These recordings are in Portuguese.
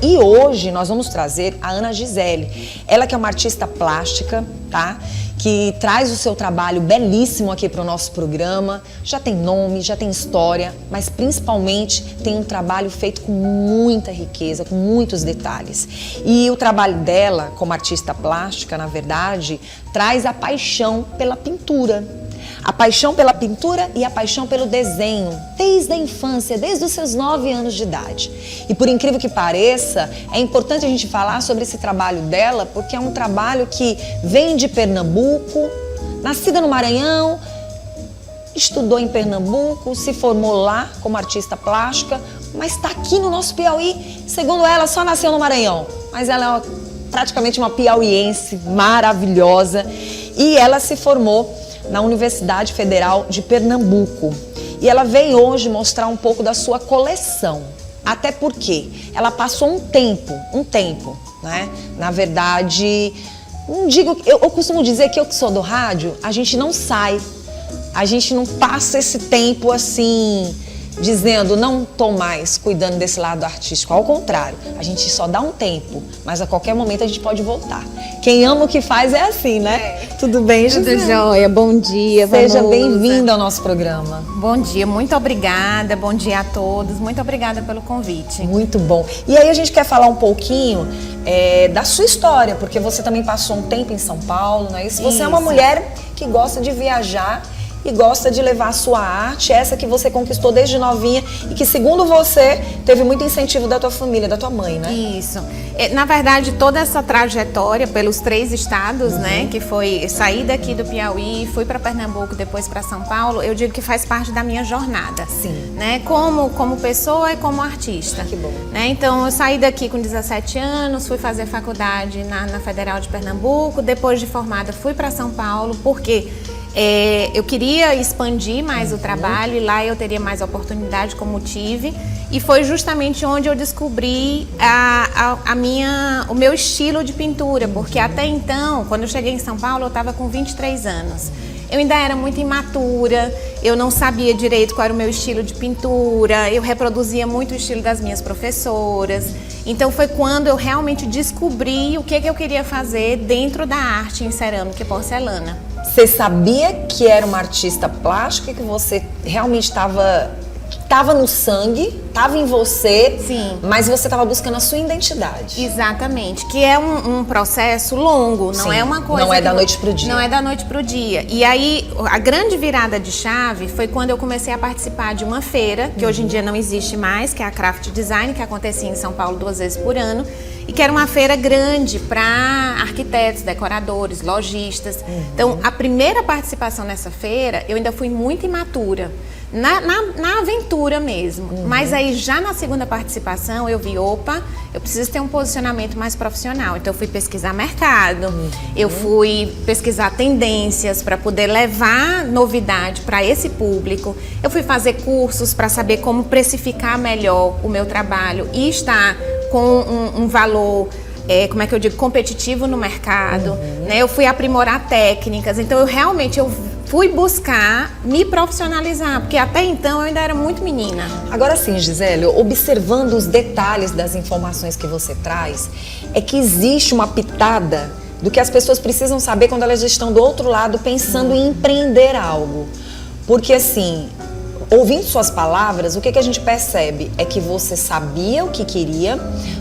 E hoje nós vamos trazer a Ana Gisele, ela que é uma artista plástica, tá? Que traz o seu trabalho belíssimo aqui para o nosso programa, já tem nome, já tem história, mas principalmente tem um trabalho feito com muita riqueza, com muitos detalhes. E o trabalho dela, como artista plástica, na verdade, traz a paixão pela pintura. A paixão pela pintura e a paixão pelo desenho, desde a infância, desde os seus 9 anos de idade. E por incrível que pareça, é importante a gente falar sobre esse trabalho dela, porque é um trabalho que vem de Pernambuco, nascida no Maranhão, estudou em Pernambuco, se formou lá como artista plástica, mas está aqui no nosso Piauí. Segundo ela, só nasceu no Maranhão, mas ela é praticamente uma piauiense maravilhosa e ela se formou na Universidade Federal de Pernambuco. E ela veio hoje mostrar um pouco da sua coleção. Até porque ela passou um tempo, né? Na verdade, não digo, eu costumo dizer que eu que sou do rádio, a gente não sai, a gente não passa esse tempo assim, dizendo, não tô mais cuidando desse lado artístico. Ao contrário, a gente só dá um tempo, mas a qualquer momento a gente pode voltar. Quem ama o que faz é assim, né? Tudo bem, Gisele? Tudo jóia, bom dia, Seja bem-vinda ao nosso programa. Bom dia, muito obrigada, bom dia a todos, muito obrigada pelo convite. Muito bom. E aí a gente quer falar um pouquinho da sua história, porque você também passou um tempo em São Paulo, não é isso? Você é uma mulher que gosta de viajar e gosta de levar a sua arte, essa que você conquistou desde novinha e que, segundo você, teve muito incentivo da tua família, da tua mãe, né? Isso. Na verdade, toda essa trajetória pelos 3 estados, né, que foi sair daqui do Piauí, fui para Pernambuco, depois para São Paulo, eu digo que faz parte da minha jornada. Sim. Né, como pessoa e como artista. Que bom. Né, então, eu saí daqui com 17 anos, fui fazer faculdade na Federal de Pernambuco, depois de formada fui para São Paulo, porque eu queria expandir mais o trabalho e lá eu teria mais oportunidade, como tive. E foi justamente onde eu descobri o meu estilo de pintura, porque até então, quando eu cheguei em São Paulo, eu estava com 23 anos. Eu ainda era muito imatura, eu não sabia direito qual era o meu estilo de pintura, eu reproduzia muito o estilo das minhas professoras. Então foi quando eu realmente descobri o que eu queria fazer dentro da arte em cerâmica e porcelana. Você sabia que era uma artista plástica, que você realmente estava no sangue, estava em você, sim, mas você estava buscando a sua identidade. Exatamente, que é um processo longo, não Sim, é uma coisa... não é da noite pro dia. Não é da noite pro dia. E aí, a grande virada de chave foi quando eu comecei a participar de uma feira, que hoje em dia não existe mais, que é a Craft Design, que acontecia em São Paulo 2 vezes por ano, e que era uma feira grande para arquitetos, decoradores, lojistas. Então, a primeira participação nessa feira, eu ainda fui muito imatura, na aventura mesmo. Mas aí, já na segunda participação, eu vi, opa, eu preciso ter um posicionamento mais profissional. Então, eu fui pesquisar mercado, eu fui pesquisar tendências para poder levar novidade para esse público. Eu fui fazer cursos para saber como precificar melhor o meu trabalho e estar com um valor, como é que eu digo, competitivo no mercado, né? Eu fui aprimorar técnicas, então eu fui buscar me profissionalizar, porque até então eu ainda era muito menina. Agora sim, Gisele, observando os detalhes das informações que você traz, é que existe uma pitada do que as pessoas precisam saber quando elas estão do outro lado pensando em empreender algo. Porque assim, ouvindo suas palavras, o que a gente percebe é que você sabia o que queria,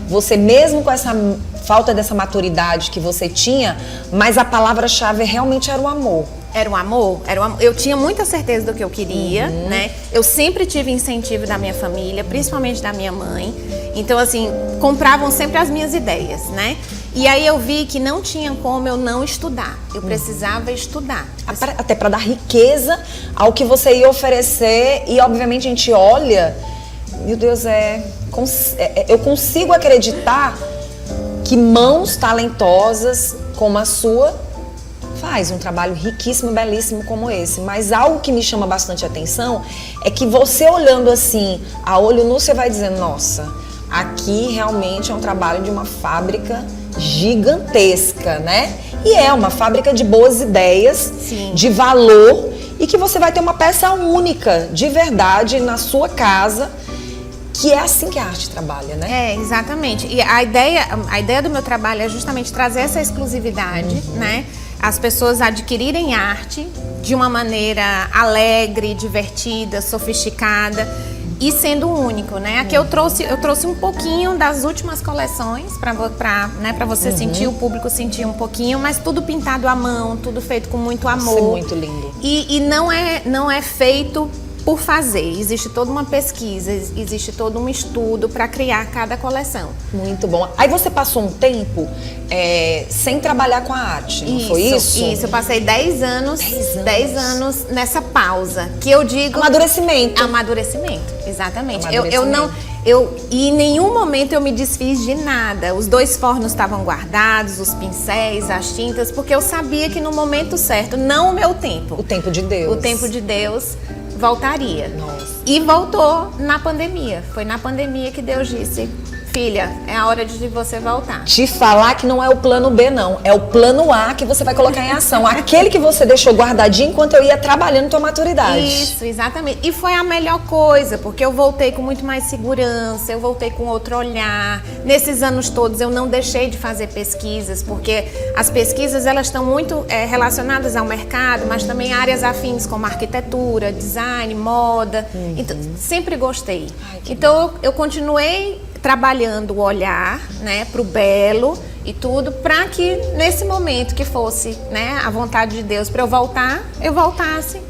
você mesmo com essa falta dessa maturidade que você tinha, mas a palavra-chave realmente era o amor. Era um amor, eu tinha muita certeza do que eu queria, né? Eu sempre tive incentivo da minha família, principalmente da minha mãe. Então, assim, compravam sempre as minhas ideias, né? E aí eu vi que não tinha como eu não estudar. Eu precisava estudar. Até para dar riqueza ao que você ia oferecer. E, obviamente, a gente olha... Meu Deus, eu consigo acreditar que mãos talentosas como a sua faz um trabalho riquíssimo, belíssimo como esse. Mas algo que me chama bastante atenção é que você olhando assim, a olho nu, você vai dizendo, nossa, aqui realmente é um trabalho de uma fábrica gigantesca, né? E é uma fábrica de boas ideias, sim, de valor, e que você vai ter uma peça única, de verdade, na sua casa, que é assim que a arte trabalha, né? É, exatamente. E a ideia do meu trabalho é justamente trazer essa exclusividade, né? As pessoas adquirirem arte de uma maneira alegre, divertida, sofisticada e sendo único, né? Aqui eu trouxe um pouquinho das últimas coleções para você sentir, o público sentir um pouquinho, mas tudo pintado à mão, tudo feito com muito amor. Isso é muito lindo. E não é feito por fazer. Existe toda uma pesquisa, existe todo um estudo para criar cada coleção. Muito bom. Aí você passou um tempo sem trabalhar com a arte, não foi isso? Isso, eu passei 10 anos nessa pausa, que eu digo... Amadurecimento. Amadurecimento, exatamente. Em nenhum momento eu me desfiz de nada. Os 2 fornos estavam guardados, os pincéis, as tintas, porque eu sabia que no momento certo, não o meu tempo. O tempo de Deus. O tempo de Deus voltaria. Nossa. E voltou na pandemia. Foi na pandemia que Deus disse: filha, é a hora de você voltar. Te falar que não é o plano B, não. É o plano A que você vai colocar em ação. Aquele que você deixou guardadinho enquanto eu ia trabalhando tua maturidade. Isso, exatamente. E foi a melhor coisa, porque eu voltei com muito mais segurança, eu voltei com outro olhar. Nesses anos todos eu não deixei de fazer pesquisas, porque as pesquisas elas estão muito relacionadas ao mercado, mas também áreas afins como arquitetura, design, moda. Então, sempre gostei. Então eu continuei trabalhando o olhar, né, para o belo e tudo, para que nesse momento que fosse, né, a vontade de Deus para eu voltasse.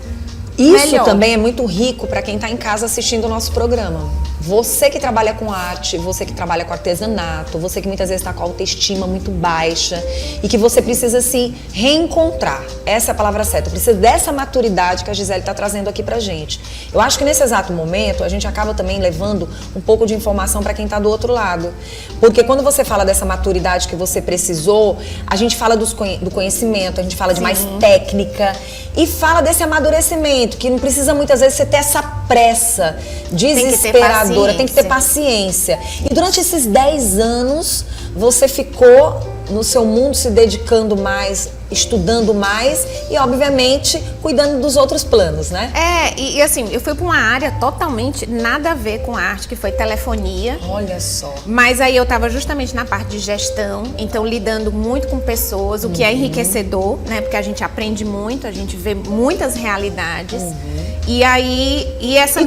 Isso melhor. Também é muito rico para quem está em casa assistindo o nosso programa. Você que trabalha com arte, você que trabalha com artesanato, você que muitas vezes está com a autoestima muito baixa e que você precisa se reencontrar. Essa é a palavra certa. Precisa dessa maturidade que a Gisele está trazendo aqui pra gente. Eu acho que nesse exato momento a gente acaba também levando um pouco de informação para quem está do outro lado. Porque quando você fala dessa maturidade que você precisou, a gente fala do conhecimento, a gente fala de mais técnica e fala desse amadurecimento, que não precisa muitas vezes você ter essa pressa desesperadora. Tem que ter paciência. E durante esses 10 anos, você ficou no seu mundo se dedicando mais, estudando mais e, obviamente, cuidando dos outros planos, né? E assim, eu fui para uma área totalmente nada a ver com arte, que foi telefonia. Olha só. Mas aí eu estava justamente na parte de gestão, então lidando muito com pessoas, o que é enriquecedor, né? Porque a gente aprende muito, a gente vê muitas realidades. E aí,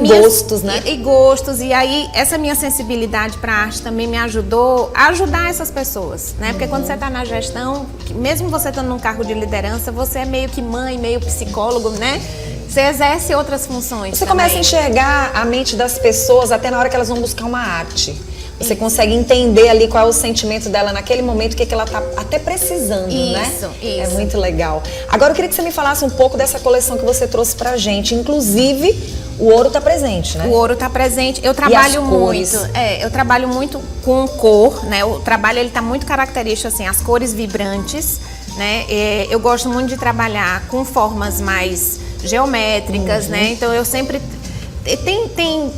gostos, né? E gostos. E aí, essa minha sensibilidade para a arte também me ajudou a ajudar essas pessoas, né? Porque quando você está na gestão, mesmo você estando num cargo de liderança, você é meio que mãe, meio psicólogo, né? Você exerce outras funções. Você começa a enxergar a mente das pessoas até na hora que elas vão buscar uma arte. Você consegue entender ali qual é o sentimento dela naquele momento, o que ela tá até precisando, né? Isso. É muito legal. Agora eu queria que você me falasse um pouco dessa coleção que você trouxe pra gente. Inclusive, o ouro tá presente, né? O ouro tá presente. Eu trabalho muito. Eu trabalho muito com cor, né? O trabalho ele tá muito característico, assim, as cores vibrantes, né? Eu gosto muito de trabalhar com formas mais geométricas, né? Então eu sempre tem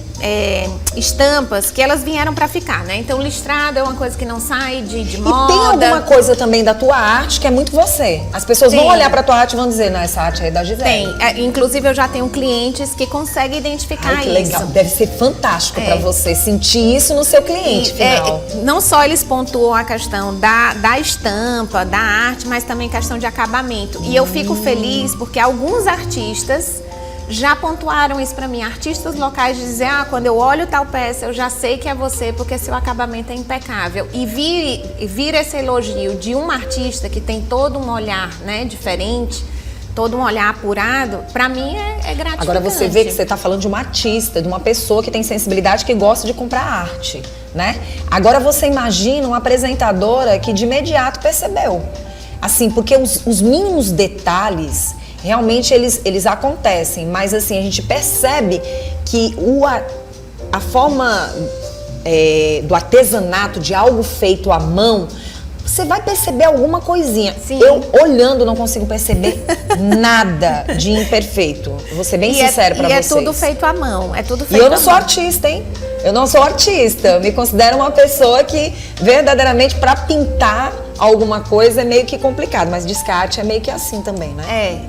estampas que elas vieram para ficar, né? Então listrado é uma coisa que não sai de moda. E tem alguma coisa também da tua arte que é muito você. As pessoas vão olhar para tua arte e vão dizer, não, essa arte aí é da Gisele. Tem. Inclusive eu já tenho clientes que conseguem identificar que legal. Deve ser fantástico para você sentir isso no seu cliente final. Não só eles pontuam a questão da estampa, da arte, mas também questão de acabamento. E eu fico feliz porque alguns artistas já pontuaram isso para mim, artistas locais, de dizer, quando eu olho tal peça, eu já sei que é você, porque seu acabamento é impecável. E vir esse elogio de um artista que tem todo um olhar, né, diferente, todo um olhar apurado, para mim é gratificante. Agora você vê que você está falando de uma artista, de uma pessoa que tem sensibilidade, que gosta de comprar arte, né? Agora você imagina uma apresentadora que de imediato percebeu. Assim, porque os mínimos detalhes realmente eles acontecem, mas assim, a gente percebe que a forma do artesanato, de algo feito à mão, você vai perceber alguma coisinha. Sim. Eu, olhando, não consigo perceber nada de imperfeito. Vou ser bem sincero pra vocês. E é tudo feito à mão. É tudo feito E eu não sou artista, hein? Eu não sou artista. Eu me considero uma pessoa que, verdadeiramente, pra pintar alguma coisa é meio que complicado. Mas descarte é meio que assim também, né?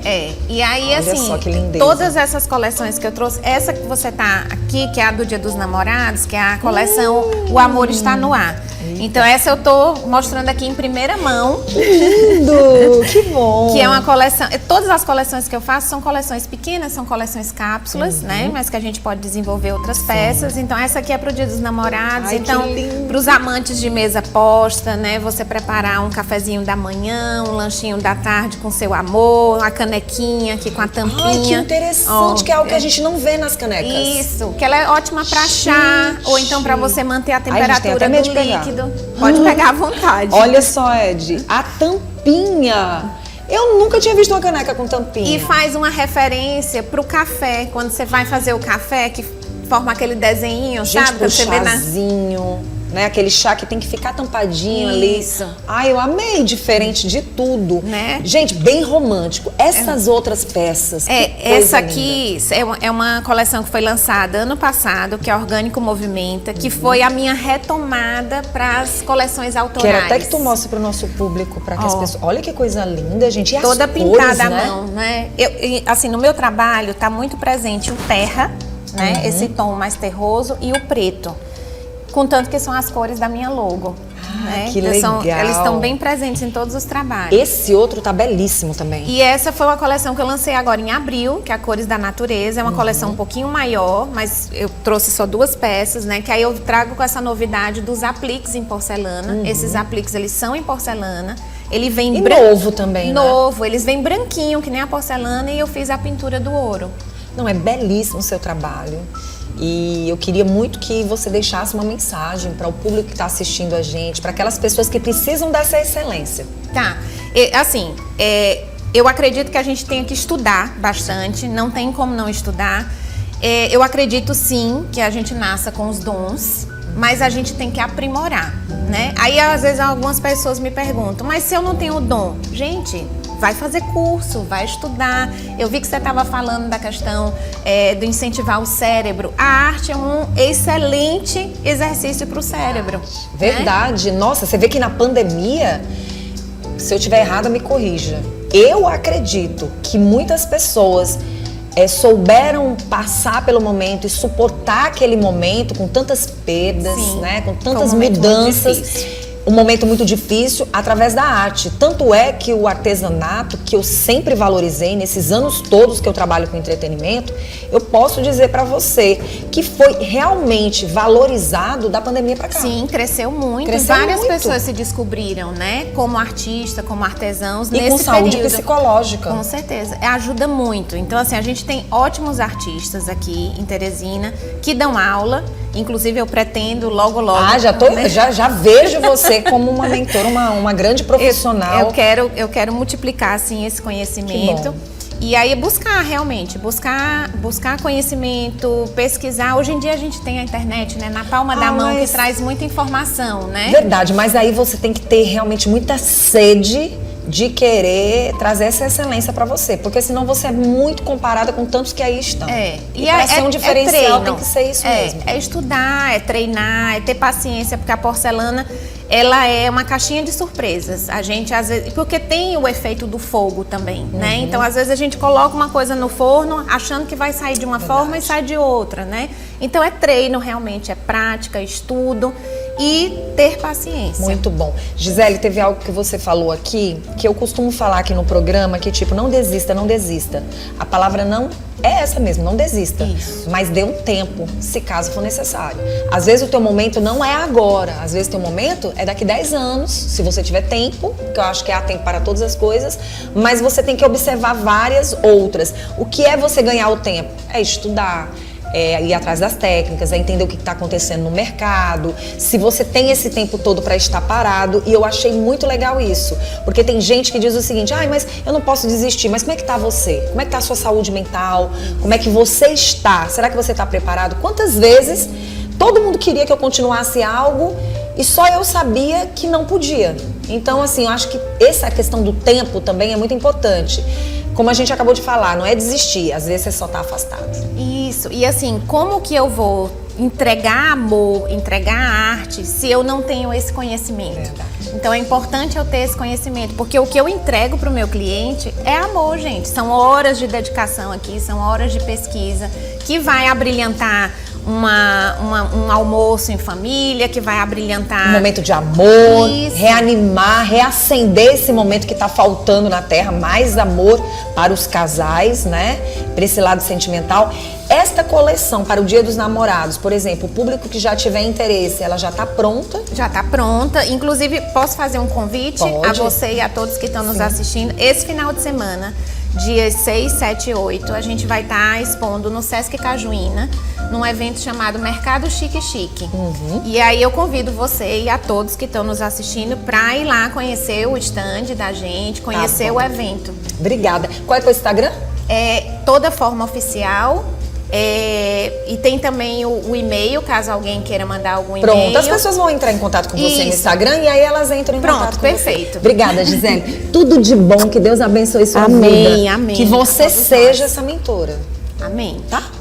E aí, olha assim, só que lindeza. todas essas coleções que eu trouxe, essa que você tá aqui, que é a do Dia dos Namorados, que é a coleção O Amor Está no Ar. Então, essa eu tô mostrando aqui em primeira mão. Lindo! Que bom! Que é uma coleção. Todas as coleções que eu faço são coleções pequenas, são coleções cápsulas, né? Mas que a gente pode desenvolver outras peças. Então, essa aqui é pro Dia dos Namorados. Ai, então, para os amantes de mesa posta, né? Você preparar um cafezinho da manhã, um lanchinho da tarde com seu amor, a canequinha aqui com a tampinha. Ai, que interessante, que é algo que a gente não vê nas canecas. Isso, que ela é ótima para chá, ou então para você manter a temperatura do líquido. Pode pegar à vontade. Olha só, Ed, a tampinha. Eu nunca tinha visto uma caneca com tampinha. E faz uma referência pro café, quando você vai fazer o café, que forma aquele desenho, gente, sabe? pro Você vê chazinho, né? Aquele chá que tem que ficar tampadinho ali. Isso. Ai, eu amei, diferente de tudo. Né? Gente, bem romântico. Essas outras peças, que coisa essa linda. aqui é uma coleção que foi lançada ano passado, que é Orgânico Movimenta, que foi a minha retomada para as coleções autorais. Quero até que tu mostre pro nosso público, para que as pessoas... Olha que coisa linda, gente. E toda as pintada cores, à né? mão, né? Assim, no meu trabalho tá muito presente o terra, né? Esse tom mais terroso, e o preto. Contanto que são as cores da minha logo. Né? Que legal. Eles estão bem presentes em todos os trabalhos. Esse outro tá belíssimo também. E essa foi uma coleção que eu lancei agora em abril, que é a Cores da Natureza. É uma coleção um pouquinho maior, mas eu trouxe só 2 peças, né? Que aí eu trago com essa novidade dos apliques em porcelana. Esses apliques, eles são em porcelana. Ele vem novo também, novo, eles vêm branquinho, que nem a porcelana, e eu fiz a pintura do ouro. Não, é belíssimo o seu trabalho. E eu queria muito que você deixasse uma mensagem para o público que está assistindo a gente, para aquelas pessoas que precisam dessa excelência. Tá, assim, eu acredito que a gente tem que estudar bastante, não tem como não estudar. Eu acredito sim que a gente nasça com os dons, mas a gente tem que aprimorar, né? Aí às vezes algumas pessoas me perguntam, mas se eu não tenho o dom? Gente, vai fazer curso, vai estudar. Eu vi que você estava falando da questão do incentivar o cérebro. A arte é um excelente exercício para o cérebro. Verdade. Né? Nossa, você vê que na pandemia, se eu estiver errada, me corrija. Eu acredito que muitas pessoas souberam passar pelo momento e suportar aquele momento com tantas perdas, sim, né? Com tantas mudanças. Um momento muito difícil através da arte. Tanto é que o artesanato, que eu sempre valorizei nesses anos todos que eu trabalho com entretenimento, eu posso dizer para você que foi realmente valorizado da pandemia para cá. Sim, cresceu muito. Várias pessoas se descobriram, né? Como artista, como artesãos nesse período. E com saúde psicológica. Com certeza. Ajuda muito. Então, assim, a gente tem ótimos artistas aqui em Teresina que dão aula. Inclusive, eu pretendo logo. Já vejo você como uma mentora, uma grande profissional. Eu quero multiplicar, assim, esse conhecimento. E aí buscar conhecimento, pesquisar. Hoje em dia a gente tem a internet, né? Na palma da mão, que traz muita informação, né? Verdade, mas aí você tem que ter realmente muita sede de querer trazer essa excelência para você, porque senão você é muito comparada com tantos que aí estão. E para ser um diferencial tem que ser isso mesmo. É estudar, é treinar, é ter paciência, porque a porcelana, ela é uma caixinha de surpresas. A gente, às vezes, porque tem o efeito do fogo também, né? Então, às vezes a gente coloca uma coisa no forno achando que vai sair de uma forma e sai de outra, né? Então, é treino realmente, é prática, estudo e ter paciência. Muito bom. Gisele, teve algo que você falou aqui, que eu costumo falar aqui no programa, que tipo, não desista, não desista. A palavra não é essa mesmo, não desista. Isso. Mas dê um tempo, se caso for necessário. Às vezes o teu momento não é agora, às vezes o teu momento é daqui 10 anos, se você tiver tempo, que eu acho que há tempo para todas as coisas, mas você tem que observar várias outras. O que é você ganhar o tempo? É estudar, ir atrás das técnicas, entender o que está acontecendo no mercado, se você tem esse tempo todo para estar parado. E eu achei muito legal isso, porque tem gente que diz o seguinte: mas eu não posso desistir. Mas como é que está você? Como é que está a sua saúde mental? Como é que você está? Será que você está preparado? Quantas vezes todo mundo queria que eu continuasse algo e só eu sabia que não podia. Então, assim, eu acho que essa questão do tempo também é muito importante. Como a gente acabou de falar, não é desistir, às vezes você só tá afastado. Isso, e assim, como que eu vou entregar amor, entregar arte, se eu não tenho esse conhecimento? Verdade. Então é importante eu ter esse conhecimento, porque o que eu entrego para o meu cliente é amor, gente. São horas de dedicação aqui, são horas de pesquisa, que vai abrilhantar um almoço em família, que vai abrilhantar... Um momento de amor, Isso. reanimar, reacender esse momento que está faltando na Terra, mais amor para os casais, né? Para esse lado sentimental. Esta coleção para o Dia dos Namorados, por exemplo, o público que já tiver interesse, ela já está pronta? Já está pronta. Inclusive, posso fazer um convite Pode. a você e a todos que estão nos assistindo. Esse final de semana, dias 6, 7 e 8, a gente vai estar expondo no Sesc Cajuína, num evento chamado Mercado Chique Chique. E aí eu convido você e a todos que estão nos assistindo para ir lá conhecer o stand da gente, conhecer bom. o evento. Obrigada. Qual é o teu Instagram? É Toda Forma Oficial. E tem também o e-mail, caso alguém queira mandar algum e-mail. Pronto, as pessoas vão entrar em contato com você no Isso. Instagram e aí elas entram em contato com perfeito. você. Obrigada, Gisele. Tudo de bom, que Deus abençoe sua Amém, vida. amém. Que você A todos seja nós. essa mentora, Amém. tá?